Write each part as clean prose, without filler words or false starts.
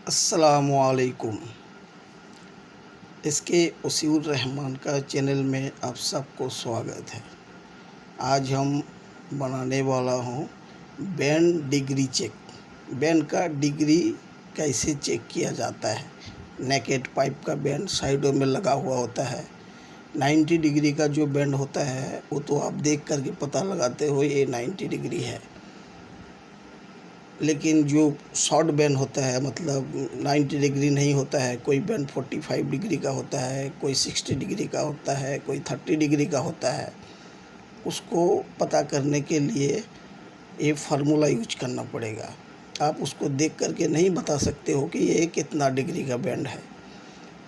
अस्सलामुअलैकुम। इसके उसीउर रहमान का चैनल में आप सबको स्वागत है। आज हम बनाने वाला हूँ बैंड डिग्री चेक। बैंड का डिग्री कैसे चेक किया जाता है। नेकेड पाइप का बैंड साइडों में लगा हुआ होता है। 90 डिग्री का जो बैंड होता है वो तो आप देख करके पता लगाते हो ये 90 डिग्री है, लेकिन जो शॉर्ट बैंड होता है मतलब 90 डिग्री नहीं होता है, कोई बैंड 45 डिग्री का होता है, कोई 60 डिग्री का होता है, कोई 30 डिग्री का होता है, उसको पता करने के लिए ये फार्मूला यूज करना पड़ेगा। आप उसको देख करके नहीं बता सकते हो कि ये कितना डिग्री का बैंड है।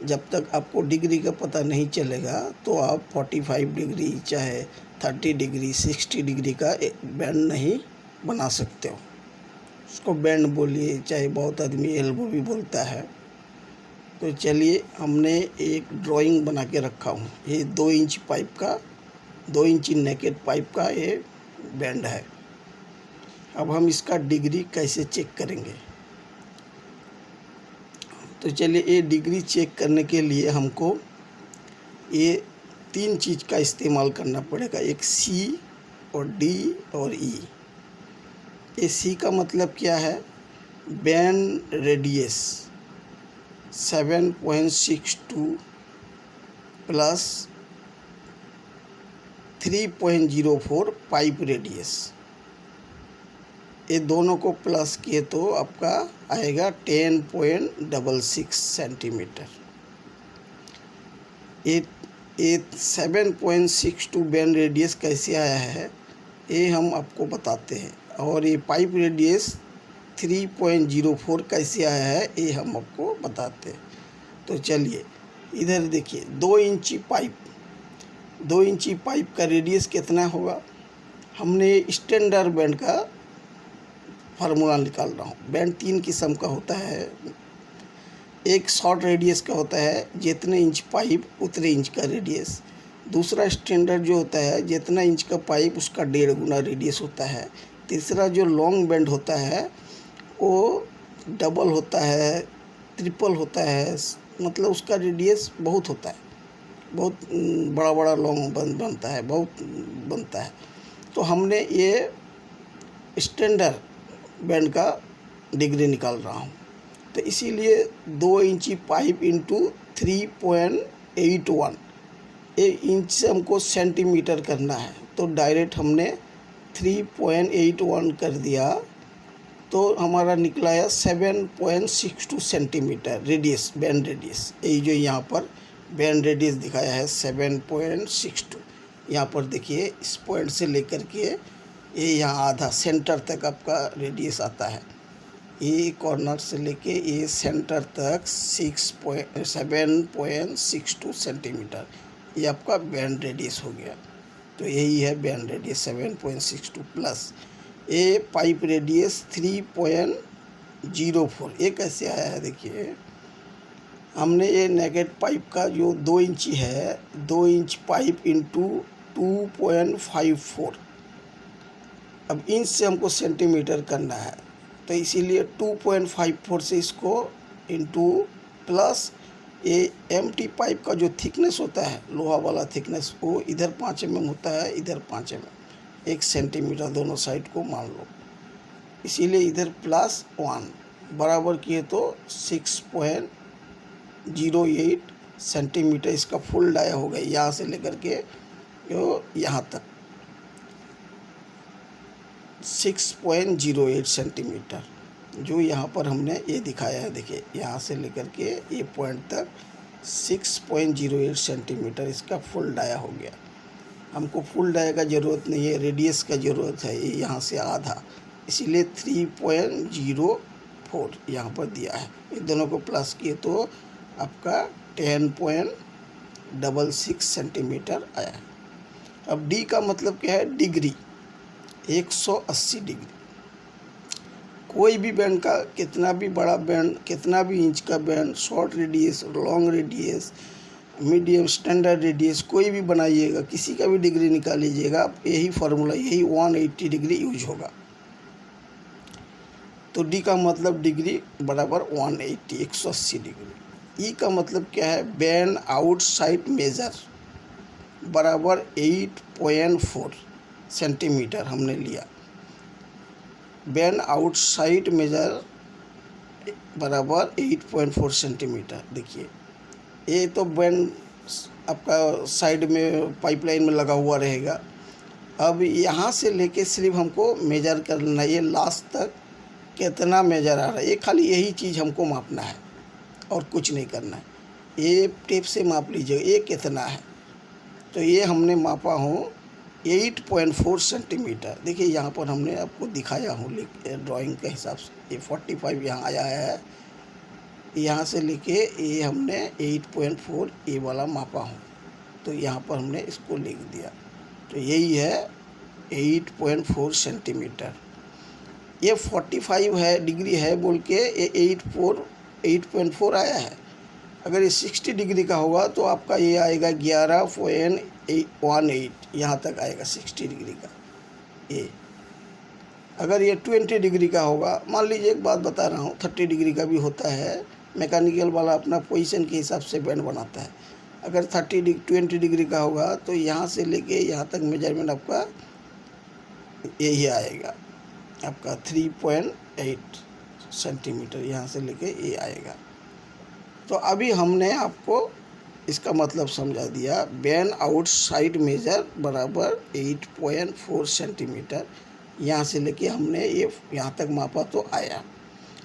जब तक आपको डिग्री का पता नहीं चलेगा तो आप 45 डिग्री चाहे 30 डिग्री 60 डिग्री का बैंड नहीं बना सकते हो। उसको बैंड बोलिए, चाहे बहुत आदमी एल्बो भी बोलता है। तो चलिए, हमने एक ड्राइंग बना के रखा हूँ। ये 2 इंच पाइप का 2 इंच नेकेड पाइप का ये बैंड है। अब हम इसका डिग्री कैसे चेक करेंगे। तो चलिए, ये डिग्री चेक करने के लिए हमको ये 3 चीज़ का इस्तेमाल करना पड़ेगा। एक सी और डी और ई। ए सी का मतलब क्या है? Band radius 7.62 plus 3.04 pipe radius. ये दोनों को प्लस किए तो आपका आएगा 10.66 सेंटीमीटर। ये 7.62 बैंड रेडियस कैसे आया है ये हम आपको बताते हैं, और ये पाइप रेडियस 3.04 कैसे आया है ये हम आपको बताते हैं। तो चलिए इधर देखिए, 2 इंची पाइप का रेडियस कितना होगा। हमने स्टैंडर्ड बैंड का फार्मूला निकाल रहा हूँ। बैंड 3 किस्म का होता है। एक शॉर्ट रेडियस का होता है, जितने इंच पाइप उतने इंच का रेडियस। दूसरा स्टैंडर्ड जो होता है, जितना इंच का पाइप उसका 1.5 गुना रेडियस होता है। तीसरा जो लॉन्ग बैंड होता है वो डबल होता है, ट्रिपल होता है, मतलब उसका रेडियस बहुत होता है, बहुत बड़ा बड़ा लॉन्ग बनता है, बहुत बनता है। तो हमने ये स्टैंडर्ड बैंड का डिग्री निकाल रहा हूँ। तो इसीलिए 2 इंची पाइप इंटू 3.81, ये इंच से हमको सेंटीमीटर करना है। तो डायरेक्ट हमने 3.81 कर दिया तो हमारा निकला है 7.62 सेंटीमीटर रेडियस, बैंड रेडियस। यही जो यहाँ पर बैंड रेडियस दिखाया है 7.62। यहाँ पर देखिए, इस पॉइंट से लेकर के ये यहाँ आधा सेंटर तक आपका रेडियस आता है। ये कॉर्नर से लेके ये सेंटर तक 7.62 सेंटीमीटर, ये आपका बैंड रेडियस हो गया। तो यही है बैंड रेडियस 7.62 प्लस ये पाइप रेडियस 3.04। ये कैसे आया है देखिए, हमने ये नेकेड पाइप का जो 2 इंची है, 2 इंच पाइप इंटू 2.54। अब इंच से हमको सेंटीमीटर करना है, तो इसीलिए 2.54 से इसको इंटू प्लस ये एम्प्टी पाइप का जो थिकनेस होता है, लोहा वाला थिकनेस, वो इधर 5 mm होता है, इधर 5 mm, 1 सेंटीमीटर दोनों साइड को मान लो। इसीलिए इधर +1 बराबर किए तो 6.08 सेंटीमीटर इसका फुल डाया हो गया। यहाँ से लेकर के जो यहाँ तक 6.08 सेंटीमीटर जो यहाँ पर हमने ये दिखाया है। देखिए, यहाँ से लेकर के ये पॉइंट तक 6.08 सेंटीमीटर इसका फुल डाया हो गया। हमको फुल डाया का ज़रूरत नहीं है, रेडियस का ज़रूरत है। ये यहाँ से आधा, इसीलिए 3.04 यहाँ पर दिया है। ये दोनों को प्लस किए तो आपका 10.66 सेंटीमीटर आया है। अब डी का मतलब क्या है? Degree, 180 degree. कोई भी बैंड का, कितना भी बड़ा बैंड, कितना भी इंच का band, short radius, long radius, medium, standard radius, कोई भी बनाइएगा, किसी का भी डिग्री निकाल लीजिएगा, यही फार्मूला, यही 180 डिग्री यूज होगा। तो डी का मतलब डिग्री बराबर 180 180 डिग्री। ई का मतलब क्या है, बेंड आउटसाइड मेजर बराबर 8.4 सेंटीमीटर हमने लिया। बेंड आउटसाइड मेजर बराबर 8.4 सेंटीमीटर। देखिए ये तो बेंड आपका साइड में पाइपलाइन में लगा हुआ रहेगा। अब यहाँ से लेके सिर्फ हमको मेजर करना है, ये लास्ट तक कितना मेजर आ रहा है, ये खाली यही चीज़ हमको मापना है और कुछ नहीं करना है। ये टेप से माप लीजिए ये कितना है। तो ये हमने मापा हूँ 8.4 सेंटीमीटर। देखिए यहाँ पर हमने आपको दिखाया हूँ ड्राइंग के हिसाब से। ये 45 यहाँ आया है, यहाँ से लेके ये हमने 8.4 ये वाला मापा हूँ, तो यहाँ पर हमने इसको लिख दिया। तो यही है 8.4 सेंटीमीटर। ये 45 है डिग्री है बोल के ये 8.4 आया है। अगर ये 60 डिग्री का होगा तो आपका ये आएगा 11.18 यहाँ तक आएगा 60 डिग्री का। ये अगर ये 20 डिग्री का होगा, मान लीजिए एक बात बता रहा हूँ, 30 डिग्री का भी होता है। मैकेनिकल वाला अपना पोजीशन के हिसाब से बैंड बनाता है। अगर 20 डिग्री का होगा तो यहाँ से लेके यहाँ तक मेजरमेंट आपका यही आएगा, आपका 3.8 सेंटीमीटर यहाँ से लेके ये आएगा। तो अभी हमने आपको इसका मतलब समझा दिया। बेंड आउटसाइड मेजर बराबर 8.4 सेंटीमीटर, यहाँ से लेके हमने ये यहाँ तक मापा तो आया।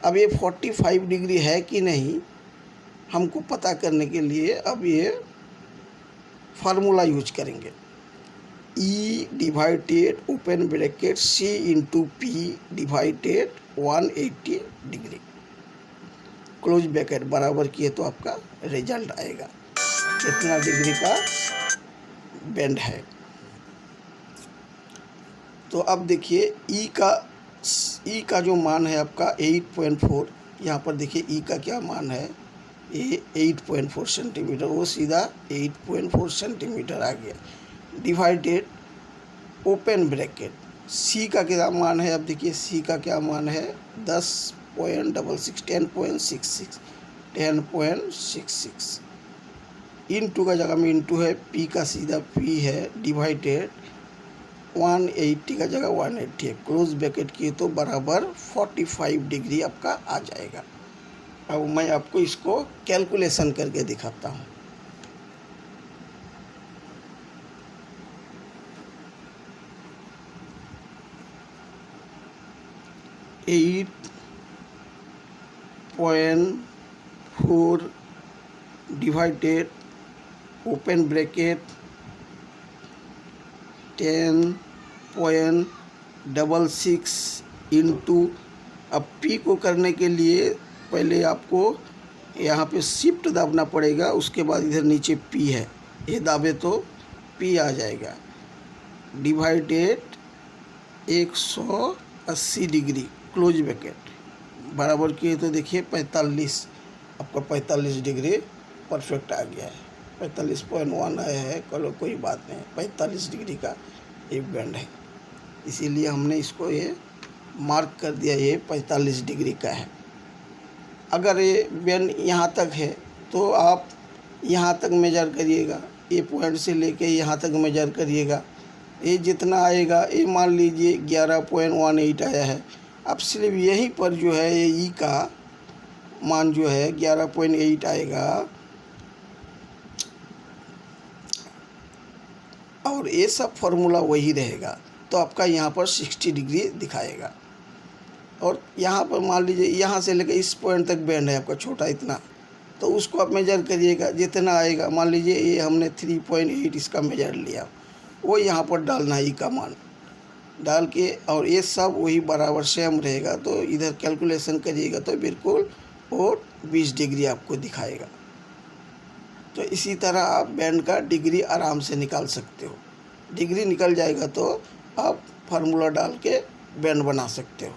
अब ये 45 डिग्री है कि नहीं हमको पता करने के लिए अब ये फार्मूला यूज करेंगे। E divided open bracket C into P divided 180 degree close bracket बराबर किए तो आपका रिजल्ट आएगा कितना डिग्री का बेंड है। तो अब देखिए E का जो मान है आपका 8.4, यहाँ पर देखिए E का क्या मान है, ये 8.4 सेंटीमीटर, वो सीधा 8.4 सेंटीमीटर आ गया। डिवाइडेड ओपन ब्रैकेट C का क्या मान है, अब देखिए C का क्या मान है 10.66 इंटू का जगह में इंटू है, P का सीधा P है, डिवाइडेड 180 का जगह 180 है, क्लोज ब्रैकेट किए तो बराबर 45 डिग्री आपका आ जाएगा। अब मैं आपको इसको कैलकुलेशन करके दिखाता हूँ। Eight 0.4 divided open bracket 10.66 into, अब पी को करने के लिए पहले आपको यहाँ पे शिफ्ट दाबना पड़ेगा, उसके बाद इधर नीचे पी है, ये दाबे तो पी आ जाएगा, डिवाइडेड 180 डिग्री क्लोज ब्रैकेट बराबर किए तो देखिए 45, आपका 45 डिग्री परफेक्ट आ गया है। 45.1 आया है, चलो कोई बात नहीं, 45 डिग्री का एक बैंड है, इसीलिए हमने इसको ये मार्क कर दिया, ये 45 डिग्री का है। अगर ये बैंड यहाँ तक है तो आप यहाँ तक मेजर करिएगा, ये पॉइंट से लेके यहाँ तक मेजर करिएगा, ये जितना आएगा, ये मान लीजिए 11.18 आया है। अब सिर्फ यहीं पर जो है ये ई का मान जो है 11.8 आएगा, और ये सब फार्मूला वही रहेगा, तो आपका यहाँ पर 60 डिग्री दिखाएगा। और यहाँ पर मान लीजिए यहाँ से लेकर इस पॉइंट तक बैंड है आपका छोटा इतना, तो उसको आप मेजर करिएगा, जितना आएगा, मान लीजिए ये हमने 3.8 इसका मेजर लिया, वो यहाँ पर डालना है ई का मान डाल के, और ये सब वही बराबर सेम रहेगा, तो इधर कैलकुलेशन करिएगा तो बिल्कुल वो 20 डिग्री आपको दिखाएगा। तो इसी तरह आप बैंड का डिग्री आराम से निकाल सकते हो। डिग्री निकल जाएगा तो आप फार्मूला डाल के बैंड बना सकते हो।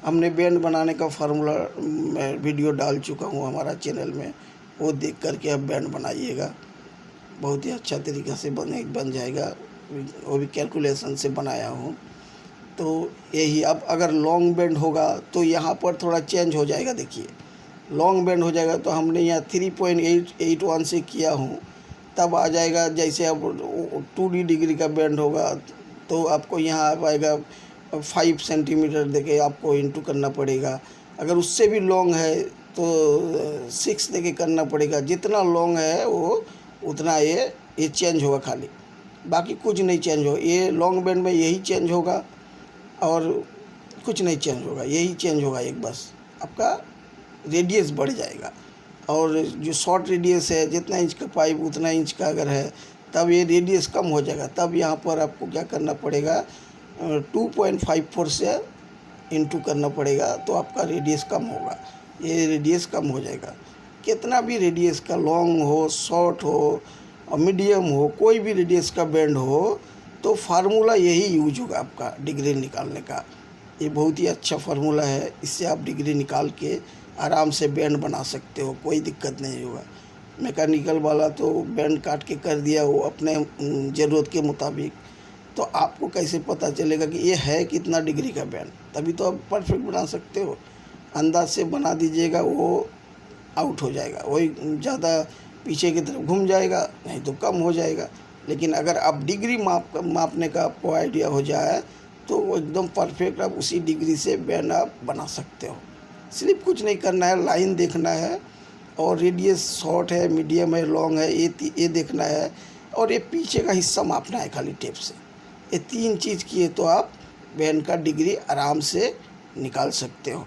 हमने बैंड बनाने का फार्मूला मैं वीडियो डाल चुका हूँ हमारा चैनल में, वो देख करके आप बैंड बनाइएगा, बहुत ही अच्छा तरीक़ा से बन जाएगा। वो भी कैलकुलेशन से बनाया हूँ। तो यही। अब अगर लॉन्ग बेंड होगा तो यहाँ पर थोड़ा चेंज हो जाएगा। देखिए लॉन्ग बेंड हो जाएगा तो हमने यहाँ 3.881 से किया हूँ, तब आ जाएगा। जैसे अब 2 डिग्री का बेंड होगा तो आपको यहाँ आ पाएगा 5 सेंटीमीटर देके आपको इंटू करना पड़ेगा। अगर उससे भी लॉन्ग है तो 6 देके करना पड़ेगा। जितना लॉन्ग है वो उतना ये चेंज होगा खाली, बाकी कुछ नहीं चेंज होगा। ये लॉन्ग बेंड में यही चेंज होगा और कुछ नहीं चेंज होगा, यही चेंज होगा एक, बस आपका रेडियस बढ़ जाएगा। और जो शॉर्ट रेडियस है, जितना इंच का पाइप उतना इंच का अगर है, तब ये रेडियस कम हो जाएगा। तब यहाँ पर आपको क्या करना पड़ेगा, 2.54 से इंटू करना पड़ेगा, तो आपका रेडियस कम होगा। ये रेडियस कम हो जाएगा। कितना भी रेडियस का, लॉन्ग हो, शॉर्ट हो और मीडियम हो, कोई भी रेडियस का बेंड हो, तो फार्मूला यही यूज होगा आपका डिग्री निकालने का। ये बहुत ही अच्छा फार्मूला है, इससे आप डिग्री निकाल के आराम से बैंड बना सकते हो, कोई दिक्कत नहीं होगा। मैकेनिकल वाला तो बैंड काट के कर दिया वो अपने ज़रूरत के मुताबिक, तो आपको कैसे पता चलेगा कि ये है कितना डिग्री का बैंड? तभी तो आप परफेक्ट बना सकते हो। अंदाज से बना दीजिएगा, वो आउट हो जाएगा, वही ज़्यादा पीछे की तरफ घूम जाएगा, नहीं तो कम हो जाएगा। लेकिन अगर आप डिग्री मापने का आपको आइडिया हो जाए तो वो एकदम परफेक्ट आप उसी डिग्री से बैंड आप बना सकते हो। सिर्फ कुछ नहीं करना है, लाइन देखना है और रेडियस शॉर्ट है, मीडियम है, लॉन्ग है, ये देखना है, और ये पीछे का हिस्सा मापना है खाली टेप से। ये 3 चीज़ किए तो आप बैंड का डिग्री आराम से निकाल सकते हो।